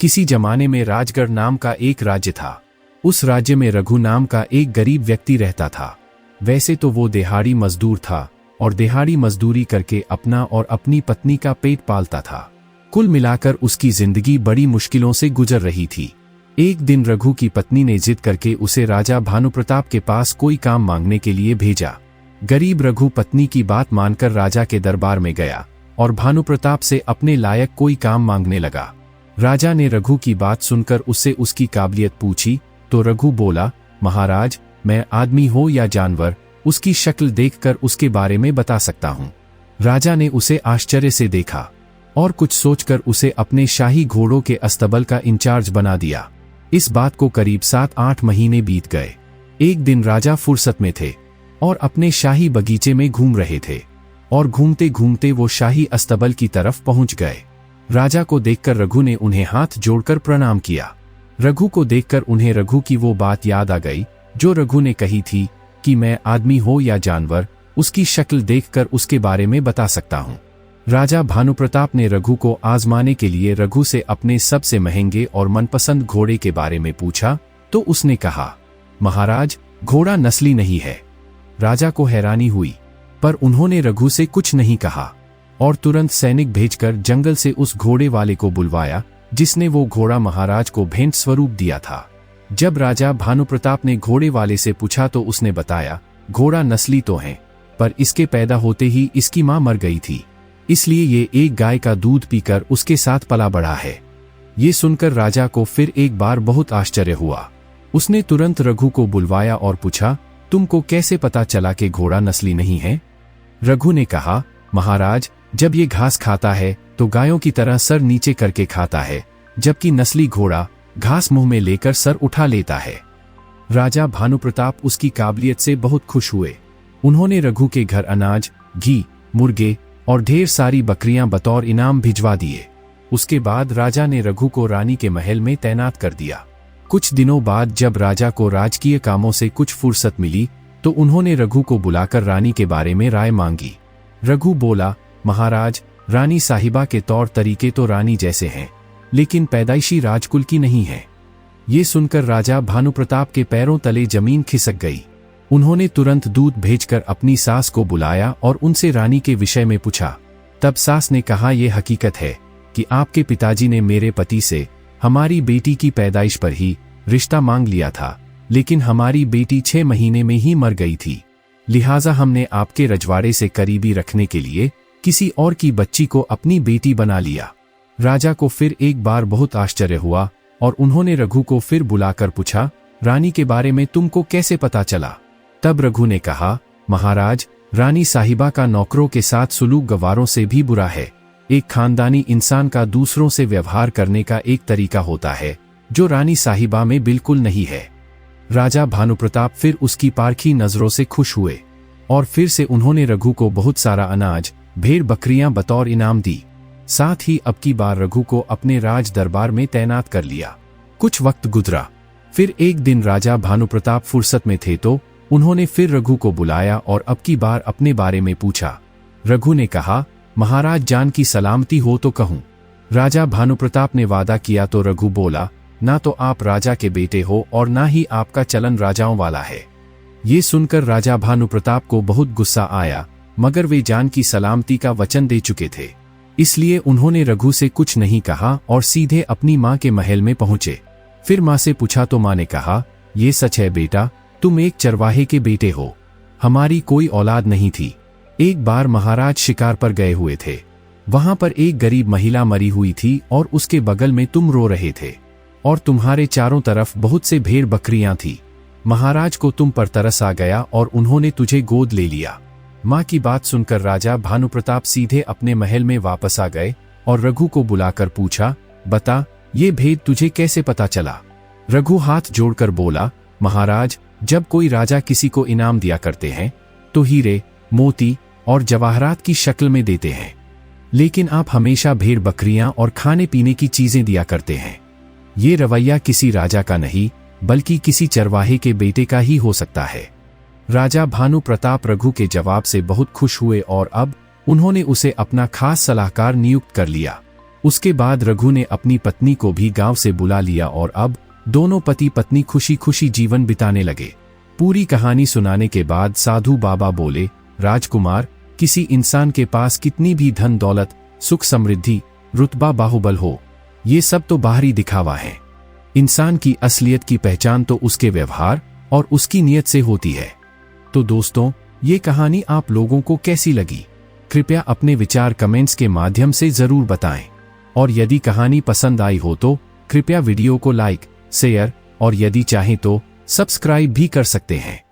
किसी जमाने में राजगढ़ नाम का एक राज्य था। उस राज्य में रघु नाम का एक गरीब व्यक्ति रहता था। वैसे तो वो दिहाड़ी मजदूर था और दिहाड़ी मजदूरी करके अपना और अपनी पत्नी का पेट पालता था। कुल मिलाकर उसकी जिंदगी बड़ी मुश्किलों से गुजर रही थी। एक दिन रघु की पत्नी ने जिद करके उसे राजा भानुप्रताप के पास कोई काम मांगने के लिए भेजा। गरीब रघु पत्नी की बात मानकर राजा के दरबार में गया और भानुप्रताप से अपने लायक कोई काम मांगने लगा। राजा ने रघु की बात सुनकर उससे उसकी काबिलियत पूछी तो रघु बोला, महाराज, मैं आदमी हो या जानवर, उसकी शक्ल देखकर उसके बारे में बता सकता हूँ। राजा ने उसे आश्चर्य से देखा और कुछ सोचकर उसे अपने शाही घोड़ों के अस्तबल का इंचार्ज बना दिया। इस बात को करीब 7-8 महीने बीत गए। एक दिन राजा फुर्सत में थे और अपने शाही बगीचे में घूम रहे थे और घूमते घूमते वो शाही अस्तबल की तरफ पहुंच गए। राजा को देखकर रघु ने उन्हें हाथ जोड़कर प्रणाम किया। रघु को देखकर उन्हें रघु की वो बात याद आ गई जो रघु ने कही थी कि मैं आदमी हो या जानवर, उसकी शक्ल देखकर उसके बारे में बता सकता हूँ। राजा भानुप्रताप ने रघु को आजमाने के लिए रघु से अपने सबसे महंगे और मनपसंद घोड़े के बारे में पूछा तो उसने कहा, महाराज, घोड़ा नस्ली नहीं है। राजा को हैरानी हुई, पर उन्होंने रघु से कुछ नहीं कहा और तुरंत सैनिक भेजकर जंगल से उस घोड़े वाले को बुलवाया जिसने वो घोड़ा महाराज को भेंट स्वरूप दिया था। जब राजा भानुप्रताप ने घोड़े वाले से पूछा तो उसने बताया, घोड़ा नस्ली तो है, पर इसके पैदा होते ही इसकी मां मर गई थी, इसलिए ये एक गाय का दूध पीकर उसके साथ पला बढ़ा है। ये सुनकर राजा को फिर एक बार बहुत आश्चर्य हुआ। उसने तुरंत रघु को बुलवाया और पूछा, तुमको कैसे पता चला कि घोड़ा नस्ली नहीं है? रघु ने कहा, महाराज, जब ये घास खाता है तो गायों की तरह सर नीचे करके खाता है, जबकि नस्ली घोड़ा घास मुंह में लेकर सर उठा लेता है। राजा भानुप्रताप उसकी काबिलियत से बहुत खुश हुए। उन्होंने रघु के घर अनाज, घी, मुर्गे और ढेर सारी बकरियां बतौर इनाम भिजवा दिए। उसके बाद राजा ने रघु को रानी के महल में तैनात कर दिया। कुछ दिनों बाद जब राजा को राजकीय कामों से कुछ फुर्सत मिली तो उन्होंने रघु को बुलाकर रानी के बारे में राय मांगी। रघु बोला, महाराज, रानी साहिबा के तौर तरीके तो रानी जैसे हैं, लेकिन पैदाइशी राजकुल की नहीं है। ये सुनकर राजा भानुप्रताप के पैरों तले जमीन खिसक गई। उन्होंने तुरंत दूत भेजकर अपनी सास को बुलाया और उनसे रानी के विषय में पूछा। तब सास ने कहा, यह हकीकत है कि आपके पिताजी ने मेरे पति से हमारी बेटी की पैदाइश पर ही रिश्ता मांग लिया था, लेकिन हमारी बेटी 6 महीने में ही मर गई थी। लिहाजा हमने आपके रजवाड़े से करीबी रखने के लिए किसी और की बच्ची को अपनी बेटी बना लिया। राजा को फिर एक बार बहुत आश्चर्य हुआ और उन्होंने रघु को फिर बुलाकर पूछा, रानी के बारे में तुमको कैसे पता चला? तब रघु ने कहा, महाराज, रानी साहिबा का नौकरों के साथ सुलूक गवारों से भी बुरा है। एक खानदानी इंसान का दूसरों से व्यवहार करने का एक तरीका होता है जो रानी साहिबा में बिल्कुल नहीं है। राजा भानुप्रताप फिर उसकी पारखी नजरों से खुश हुए और फिर से उन्होंने रघु को बहुत सारा अनाज, भेड़ बकरियां बतौर इनाम दी। साथ ही अब की बार रघु को अपने राज दरबार में तैनात कर लिया। कुछ वक्त गुजरा। फिर एक दिन राजा भानुप्रताप फुर्सत में थे तो उन्होंने फिर रघु को बुलाया और अब की बार अपने बारे में पूछा। रघु ने कहा, महाराज, जान की सलामती हो तो कहूं। राजा भानुप्रताप ने वादा किया तो रघु बोला, ना तो आप राजा के बेटे हो और ना ही आपका चलन राजाओं वाला है। ये सुनकर राजा भानुप्रताप को बहुत गुस्सा आया, मगर वे जान की सलामती का वचन दे चुके थे, इसलिए उन्होंने रघु से कुछ नहीं कहा और सीधे अपनी मां के महल में पहुंचे। फिर मां से पूछा तो मां ने कहा, ये सच है बेटा, तुम एक चरवाहे के बेटे हो। हमारी कोई औलाद नहीं थी। एक बार महाराज शिकार पर गए हुए थे। वहां पर एक गरीब महिला मरी हुई थी और उसके बगल में तुम रो रहे थे और तुम्हारे चारों तरफ बहुत से भेड़ बकरियां थी। महाराज को तुम पर तरस आ गया और उन्होंने तुझे गोद ले लिया। मां की बात सुनकर राजा भानुप्रताप सीधे अपने महल में वापस आ गए और रघु को बुलाकर पूछा, बता, ये भेद तुझे कैसे पता चला? रघु हाथ जोड़कर बोला, महाराज, जब कोई राजा किसी को इनाम दिया करते हैं तो हीरे, मोती और जवाहरात की शक्ल में देते हैं, लेकिन आप हमेशा भेड़ बकरियां और खाने पीने की चीजें दिया करते हैं। ये रवैया किसी राजा का नहीं बल्कि किसी चरवाहे के बेटे का ही हो सकता है। राजा भानुप्रताप रघु के जवाब से बहुत खुश हुए और अब उन्होंने उसे अपना खास सलाहकार नियुक्त कर लिया। उसके बाद रघु ने अपनी पत्नी को भी गांव से बुला लिया और अब दोनों पति पत्नी खुशी खुशी जीवन बिताने लगे। पूरी कहानी सुनाने के बाद साधु बाबा बोले, राजकुमार, किसी इंसान के पास कितनी भी धन दौलत, सुख समृद्धि, रुतबा, बाहुबल हो, ये सब तो बाहरी दिखावा है। इंसान की असलियत की पहचान तो उसके व्यवहार और उसकी नीयत से होती है। तो दोस्तों, ये कहानी आप लोगों को कैसी लगी? कृपया अपने विचार कमेंट्स के माध्यम से जरूर बताएं। और यदि कहानी पसंद आई हो तो कृपया वीडियो को लाइक, शेयर और यदि चाहें तो सब्सक्राइब भी कर सकते हैं।